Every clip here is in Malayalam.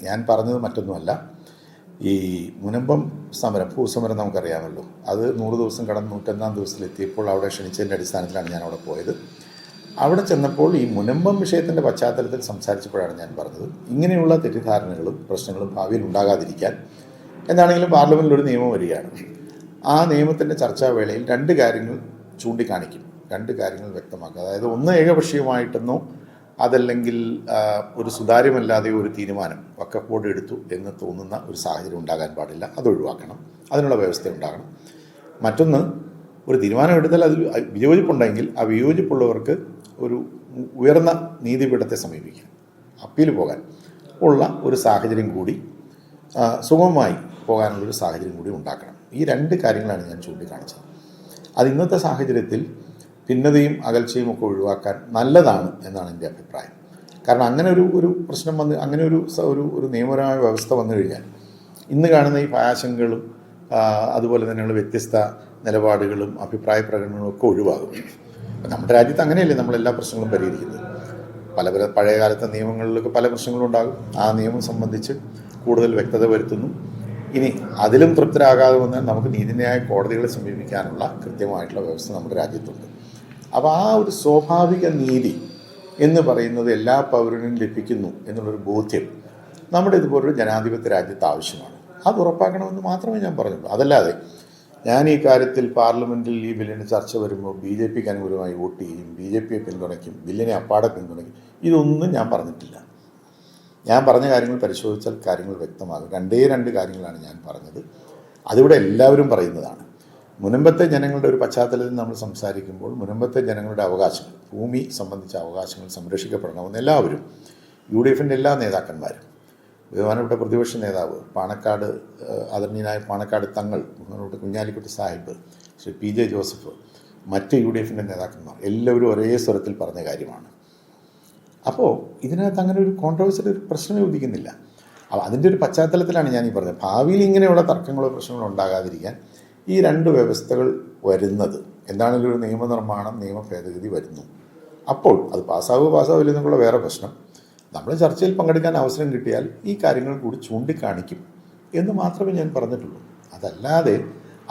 ഞാൻ പറഞ്ഞത് മറ്റൊന്നുമല്ല. ഈ മുനമ്പം സമരം, ഭൂസമരം നമുക്കറിയാമല്ലോ. അത് 100 ദിവസം കടന്ന് 101 ദിവസത്തിലെത്തിയപ്പോൾ അവിടെ ക്ഷണിച്ചതിൻ്റെ അടിസ്ഥാനത്തിലാണ് ഞാൻ അവിടെ പോയത്. അവിടെ ചെന്നപ്പോൾ ഈ മുനമ്പം വിഷയത്തിൻ്റെ പശ്ചാത്തലത്തിൽ സംസാരിച്ചപ്പോഴാണ് ഞാൻ പറഞ്ഞത്, ഇങ്ങനെയുള്ള തെറ്റിദ്ധാരണകളും പ്രശ്നങ്ങളും ഭാവിയിൽ ഉണ്ടാകാതിരിക്കാൻ എന്താണെങ്കിലും പാർലമെൻറ്റിൽ ഒരു നിയമം വരികയാണ്. ആ നിയമത്തിൻ്റെ ചർച്ചാവേളയിൽ 2 കാര്യങ്ങൾ ചൂണ്ടിക്കാണിക്കും, 2 കാര്യങ്ങൾ വ്യക്തമാക്കുക. അതായത് ഒന്ന്, ഏകപക്ഷീയമായിട്ടെന്നോ അതല്ലെങ്കിൽ ഒരു സുതാര്യമല്ലാതെ ഒരു തീരുമാനം വഖഫ് ബോർഡ് എടുത്തു എന്ന് തോന്നുന്ന ഒരു സാഹചര്യം ഉണ്ടാകാൻ പാടില്ല, അത് ഒഴിവാക്കണം, അതിനുള്ള വ്യവസ്ഥ ഉണ്ടാകണം. മറ്റൊന്ന്, ഒരു തീരുമാനം എടുത്താൽ അതിൽ വിയോജിപ്പുണ്ടെങ്കിൽ ആ വിയോജിപ്പുള്ളവർക്ക് ഒരു ഉയർന്ന നീതിപീഠത്തെ സമീപിക്കാൻ, അപ്പീൽ പോകാൻ ഉള്ള ഒരു സാഹചര്യം കൂടി, സുഗമമായി പോകാനുള്ളൊരു സാഹചര്യം കൂടി ഉണ്ടാക്കണം. ഈ 2 കാര്യങ്ങളാണ് ഞാൻ ചൂണ്ടിക്കാണിച്ചത്. അത് ഇന്നത്തെ സാഹചര്യത്തിൽ ഭിന്നതയും അകൽച്ചയും ഒക്കെ ഒഴിവാക്കാൻ നല്ലതാണ് എന്നാണ് എൻ്റെ അഭിപ്രായം. കാരണം അങ്ങനെ ഒരു പ്രശ്നം വന്ന്, അങ്ങനെ ഒരു നിയമപരമായ വ്യവസ്ഥ വന്നു കഴിഞ്ഞാൽ ഇന്ന് കാണുന്ന ഈ ആശങ്കകളും അതുപോലെ തന്നെയുള്ള വ്യത്യസ്ത നിലപാടുകളും അഭിപ്രായ പ്രകടനങ്ങളും ഒക്കെ ഒഴിവാകും. നമ്മുടെ രാജ്യത്ത് അങ്ങനെയല്ലേ നമ്മളെല്ലാ പ്രശ്നങ്ങളും പരിഹരിക്കുന്നത്. പല പഴയകാലത്തെ നിയമങ്ങളിലൊക്കെ പല പ്രശ്നങ്ങളും ഉണ്ടാകും. ആ നിയമം സംബന്ധിച്ച് കൂടുതൽ വ്യക്തത വരുത്തുന്നു. ഇനി അതിലും തൃപ്തരാകാതെ വന്നാൽ നമുക്ക് നീതിന്യായ കോടതികളെ സമീപിക്കാനുള്ള കൃത്യമായിട്ടുള്ള വ്യവസ്ഥ നമ്മുടെ രാജ്യത്തുണ്ട്. അപ്പോൾ ആ ഒരു സ്വാഭാവിക നീതി എന്ന് പറയുന്നത് എല്ലാ പൗരനും ലഭിക്കുന്നു എന്നുള്ളൊരു ബോധ്യം നമ്മുടെ ഇതുപോലൊരു ജനാധിപത്യ രാജ്യത്ത് ആവശ്യമാണ്. അത് ഉറപ്പാക്കണമെന്ന് മാത്രമേ ഞാൻ പറഞ്ഞുള്ളൂ. അതല്ലാതെ ഞാൻ ഈ കാര്യത്തിൽ പാർലമെൻറ്റിൽ ഈ ബില്ലിന് ചർച്ച വരുമ്പോൾ BJPക്ക് അനുകൂലമായി വോട്ട് ചെയ്യും, BJPയെ പിന്തുണയ്ക്കും, ബില്ലിനെ അപ്പാടെ പിന്തുണയ്ക്കും, ഇതൊന്നും ഞാൻ പറഞ്ഞിട്ടില്ല. ഞാൻ പറഞ്ഞ കാര്യങ്ങൾ പരിശോധിച്ചാൽ കാര്യങ്ങൾ വ്യക്തമാകും. 2 കാര്യങ്ങളാണ് ഞാൻ പറഞ്ഞത്. അതിവിടെ എല്ലാവരും പറയുന്നതാണ്. മുനമ്പത്തെ ജനങ്ങളുടെ ഒരു പശ്ചാത്തലത്തിൽ നമ്മൾ സംസാരിക്കുമ്പോൾ മുനമ്പത്തെ ജനങ്ങളുടെ അവകാശങ്ങൾ, ഭൂമി സംബന്ധിച്ച അവകാശങ്ങൾ സംരക്ഷിക്കപ്പെടണമെന്ന് എല്ലാവരും, UDFൻ്റെ എല്ലാ നേതാക്കന്മാരും, ബഹുമാനപ്പെട്ട പ്രതിപക്ഷ നേതാവ് പാണക്കാട്, ആദരണീയനായ പാണക്കാട് തങ്ങൾ, ബഹുമാനപ്പെട്ട കുഞ്ഞാലിക്കുട്ടി സാഹിബ്, ശ്രീ PJ ജോസഫ്, മറ്റ് UDFൻ്റെ നേതാക്കന്മാർ എല്ലാവരും ഒരേ സ്വരത്തിൽ പറഞ്ഞ കാര്യമാണ്. അപ്പോൾ ഇതിനകത്ത് അങ്ങനെ ഒരു കോൺട്രവേഴ്സിയുടെ ഒരു പ്രശ്നമേ ഉദിക്കുന്നില്ല. അപ്പോൾ അതിൻ്റെ ഒരു പശ്ചാത്തലത്തിലാണ് ഞാൻ ഈ പറഞ്ഞത്, ഭാവിയിൽ ഇങ്ങനെയുള്ള തർക്കങ്ങളോ പ്രശ്നങ്ങളോ ഉണ്ടാകാതിരിക്കാൻ ഈ 2 വ്യവസ്ഥകൾ വരുന്നത്. എന്താണെങ്കിലും ഒരു നിയമനിർമ്മാണം, നിയമ ഭേദഗതി വരുന്നു. അപ്പോൾ അത് പാസ്സാവില്ലെന്നുള്ള വേറെ പ്രശ്നം. നമ്മൾ ചർച്ചയിൽ പങ്കെടുക്കാൻ അവസരം കിട്ടിയാൽ ഈ കാര്യങ്ങൾ കൂടി ചൂണ്ടിക്കാണിക്കും എന്ന് മാത്രമേ ഞാൻ പറഞ്ഞിട്ടുള്ളൂ. അതല്ലാതെ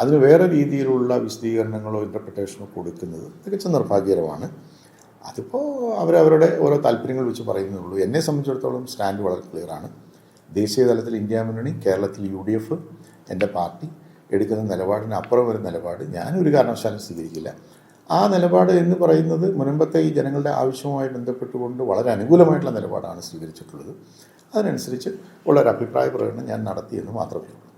അതിന് വേറെ രീതിയിലുള്ള വിശദീകരണങ്ങളോ ഇൻ്റർപ്രിട്ടേഷനോ കൊടുക്കുന്നത് തികച്ചും നിർഭാഗ്യകരമാണ്. അതിപ്പോൾ അവരവരുടെ ഓരോ താല്പര്യങ്ങൾ വെച്ച് പറയുന്നുള്ളൂ. എന്നെ സംബന്ധിച്ചിടത്തോളം സ്റ്റാൻഡ് വളരെ ക്ലിയറാണ്. ദേശീയ തലത്തിൽ ഇന്ത്യ മുന്നണി, കേരളത്തിൽ UDF, എൻ്റെ പാർട്ടി എടുക്കുന്ന നിലപാടിന് അപ്പുറം ഒരു നിലപാട് ഞാനൊരു കാരണവശാലും സ്വീകരിക്കില്ല. ആ നിലപാട് എന്ന് പറയുന്നത് മുൻപത്തെ ഈ ജനങ്ങളുടെ ആവശ്യവുമായി ബന്ധപ്പെട്ടുകൊണ്ട് വളരെ അനുകൂലമായിട്ടുള്ള നിലപാടാണ് സ്വീകരിച്ചിട്ടുള്ളത്. അതിനനുസരിച്ച് ഉള്ളൊരു അഭിപ്രായ പ്രകടനം ഞാൻ നടത്തിയെന്ന് മാത്രമേ ഉള്ളൂ.